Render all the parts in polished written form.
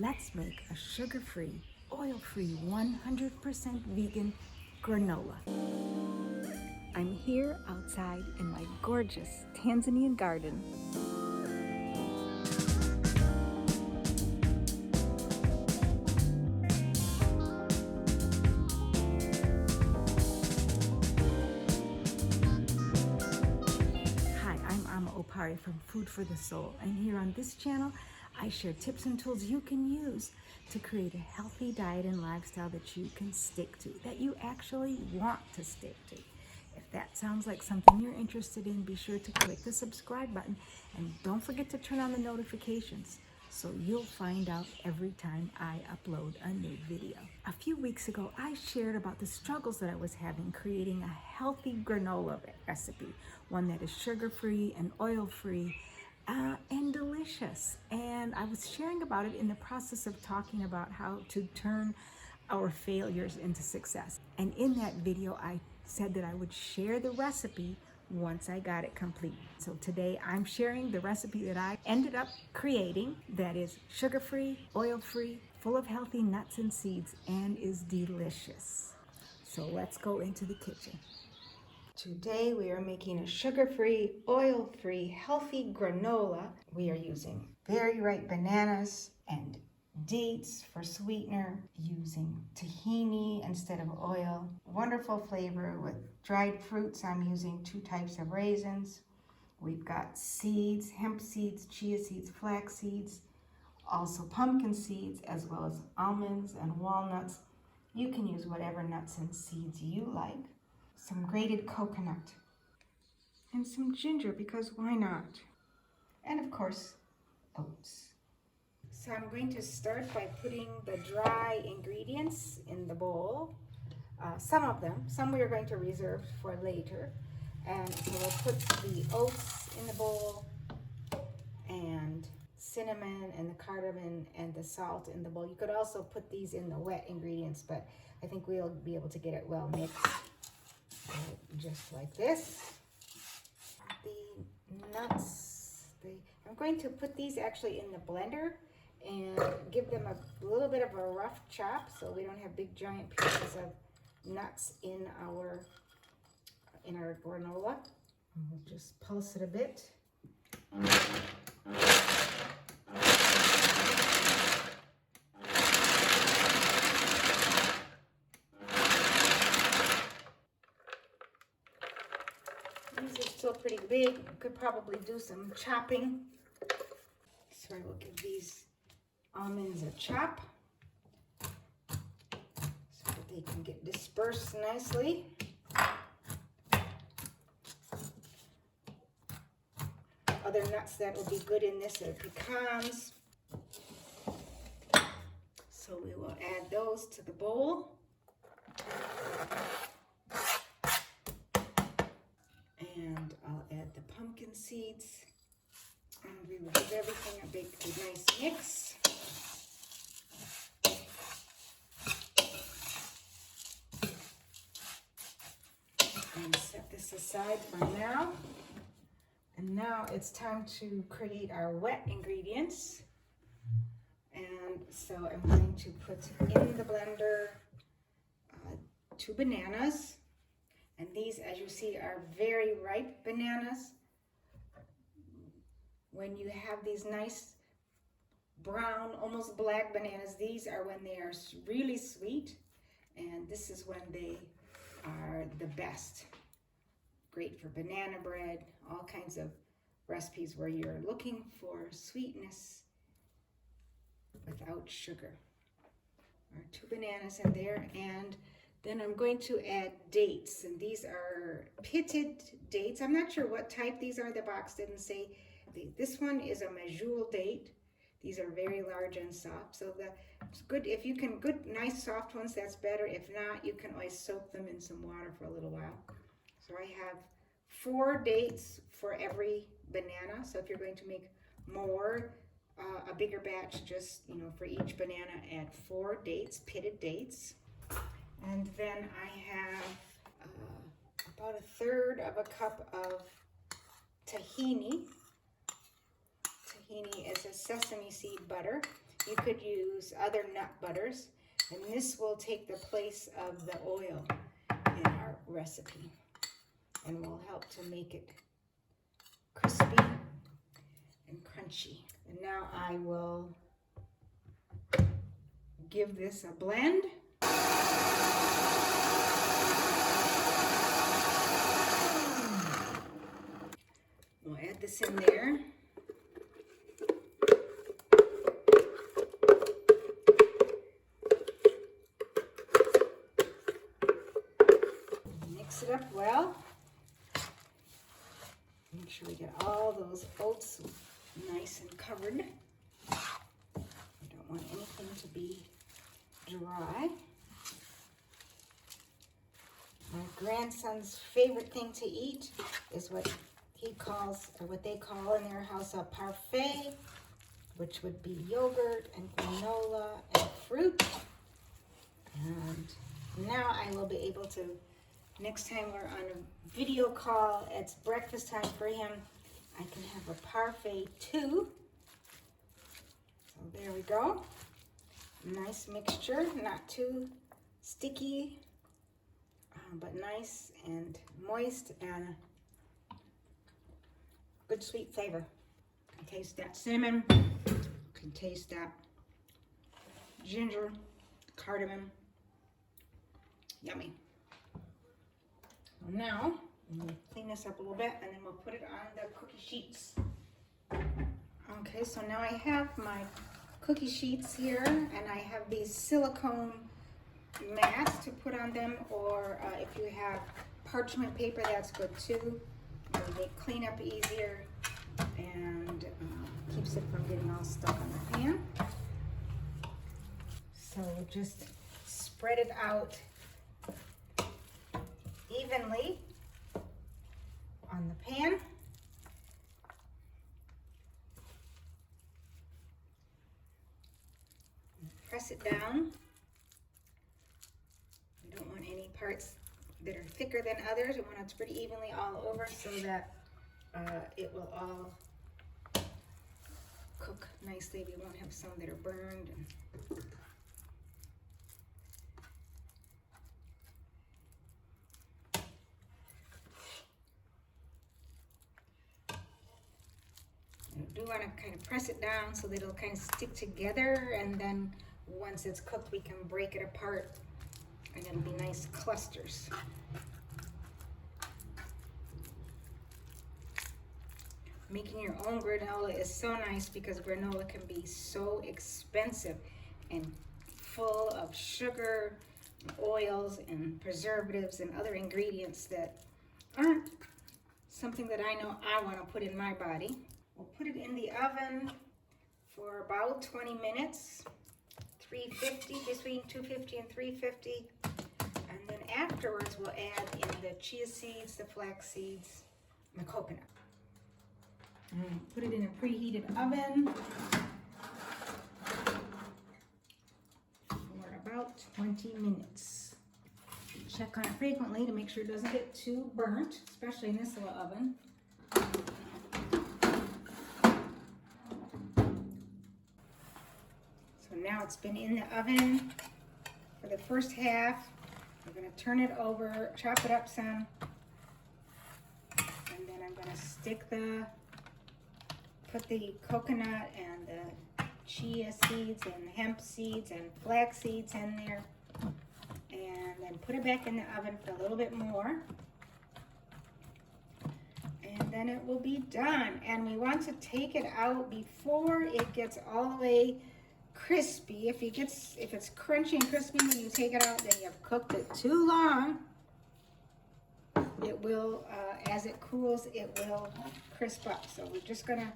Let's make a sugar-free, oil-free, 100% vegan granola. I'm here outside in my gorgeous Tanzanian garden. Hi, I'm Opare from Food for the Soul, and here on this channel I share tips and tools you can use to create a healthy diet and lifestyle that you can stick to, that you actually want to stick to. If that sounds like something you're interested in, be sure to click the subscribe button and don't forget to turn on the notifications so you'll find out every time I upload a new video. A few weeks ago, I shared about the struggles that I was having creating a healthy granola recipe, one that is sugar-free and oil-free and delicious. And I was sharing about it in the process of talking about how to turn our failures into success. And in that video, I said that I would share the recipe once I got it complete. So today I'm sharing the recipe that I ended up creating that is sugar-free, oil-free, full of healthy nuts and seeds, and is delicious. So let's go into the kitchen. Today we are making a sugar-free, oil-free, healthy granola. We are using very ripe bananas and dates for sweetener, using tahini instead of oil. Wonderful flavor with dried fruits. I'm using 2 types of raisins. We've got seeds, hemp seeds, chia seeds, flax seeds, also pumpkin seeds, as well as almonds and walnuts. You can use whatever nuts and seeds you like. Some grated coconut and some ginger, because why not? And of course, oats. So I'm going to start by putting the dry ingredients in the bowl. Some of them, some we are going to reserve for later. And so we'll put the oats in the bowl, and cinnamon and the cardamom and the salt in the bowl. You could also put these in the wet ingredients, but I think we'll be able to get it well mixed. Just like this. The nuts, I'm going to put these actually in the blender and give them a little bit of a rough chop so we don't have big giant pieces of nuts in our granola. And we'll just pulse it a bit. These are still pretty big. Could probably do some chopping. So I will give these almonds a chop so that they can get dispersed nicely. Other nuts that will be good in this are pecans. So we will add those to the bowl. And I'll add the pumpkin seeds. And we will give everything a nice mix. And set this aside for now. And now it's time to create our wet ingredients. And so I'm going to put in the blender 2 bananas. And these, as you see, are very ripe bananas. When you have these nice brown, almost black bananas, these are when they are really sweet. And this is when they are the best. Great for banana bread, all kinds of recipes where you're looking for sweetness without sugar. Our 2 bananas in there, and then I'm going to add dates, and these are pitted dates. I'm not sure what type these are. The box didn't say. This one is a Majul date. These are very large and soft, so it's good if you can nice soft ones. That's better. If not, you can always soak them in some water for a little while. So I have 4 dates for every banana. So if you're going to make more, a bigger batch, just for each banana, add 4 dates, pitted dates. And then I have about 1/3 of a cup of tahini. Tahini is a sesame seed butter. You could use other nut butters, and this will take the place of the oil in our recipe and will help to make it crispy and crunchy. And now I will give this a blend. We'll add this in there. Mix it up well. Make sure we get all those oats nice and covered. We don't want anything to be dry. My grandson's favorite thing to eat is what he calls, or what they call in their house, a parfait, which would be yogurt and granola and fruit. And now I will be able to, next time we're on a video call, it's breakfast time for him, I can have a parfait too. So there we go. Nice mixture, not too sticky, but nice and moist and good sweet flavor. You can taste that cinnamon, you can taste that ginger, cardamom. Yummy. Now, we'll clean this up a little bit and then we'll put it on the cookie sheets. Okay, so now I have my cookie sheets here and I have these silicone mats to put on them, or if you have parchment paper, that's good too. They clean up easier and keeps it from getting all stuck on the pan. So just spread it out evenly on the pan. Press it down. We don't want any parts that are thicker than others. We want it to pretty evenly all over so that it will all cook nicely. We won't have some that are burned. You do want to kind of press it down so that it'll kind of stick together, and then once it's cooked we can break it apart and it'll be nice clusters. Making your own granola is so nice because granola can be so expensive and full of sugar, oils, and preservatives and other ingredients that aren't something that I know I want to put in my body. We'll put it in the oven for about 20 minutes, 350, between 250 and 350. And then afterwards we'll add in the chia seeds, the flax seeds, and the coconut. Put it in a preheated oven for about 20 minutes. Check on it frequently to make sure it doesn't get too burnt, especially in this little oven. So now it's been in the oven for the first half. We're going to turn it over, chop it up some, and then I'm going to put the coconut and the chia seeds and hemp seeds and flax seeds in there, and then put it back in the oven for a little bit more, and then it will be done. And we want to take it out before it gets all the way crispy. If it's crunchy and crispy when you take it out, then you've cooked it too long. It will, as it cools, it will crisp up. So we're just gonna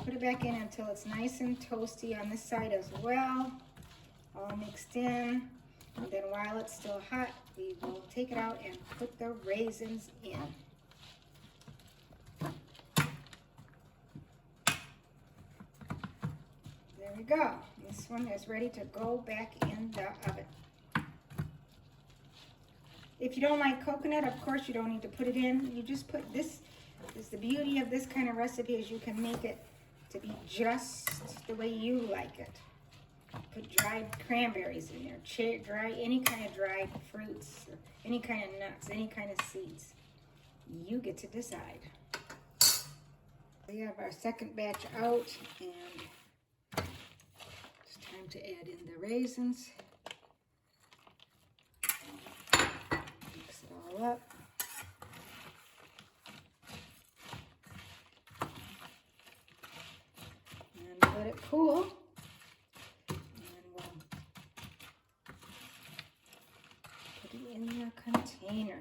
put it back in until it's nice and toasty on this side as well, all mixed in. And then while it's still hot, we will take it out and put the raisins in. There we go. This one is ready to go back in the oven. If you don't like coconut, of course you don't need to put it in. You just put this. Is the beauty of this kind of recipe is you can make it to be just the way you like it. Put dried cranberries in there, any kind of dried fruits, or any kind of nuts, any kind of seeds. You get to decide. We have our second batch out, and it's time to add in the raisins. Mix it all up. And let it cool. In your container.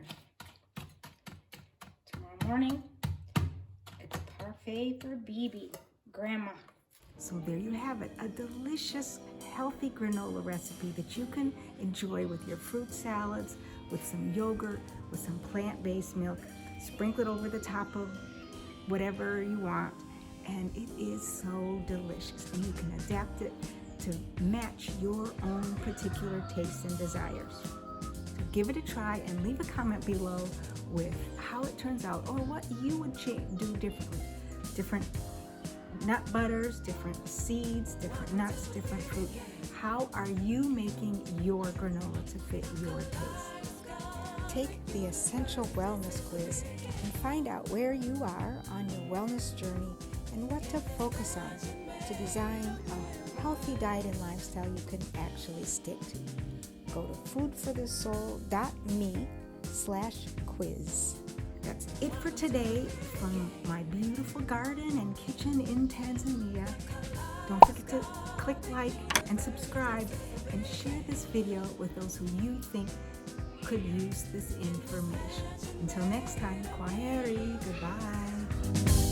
Tomorrow morning, it's parfait for BB, Grandma. So there you have it, a delicious, healthy granola recipe that you can enjoy with your fruit salads, with some yogurt, with some plant-based milk. Sprinkle it over the top of whatever you want, and it is so delicious. And you can adapt it to match your own particular tastes and desires. Give it a try and leave a comment below with how it turns out or what you would do differently. Different nut butters, different seeds, different nuts, different fruit. How are you making your granola to fit your taste? Take the Essential Wellness Quiz and find out where you are on your wellness journey and what to focus on to design a healthy diet and lifestyle you can actually stick to. Go to foodforthesoul.me/quiz. That's it for today from my beautiful garden and kitchen in Tanzania. Don't forget to click like and subscribe and share this video with those who you think could use this information. Until next time, kwaheri, goodbye.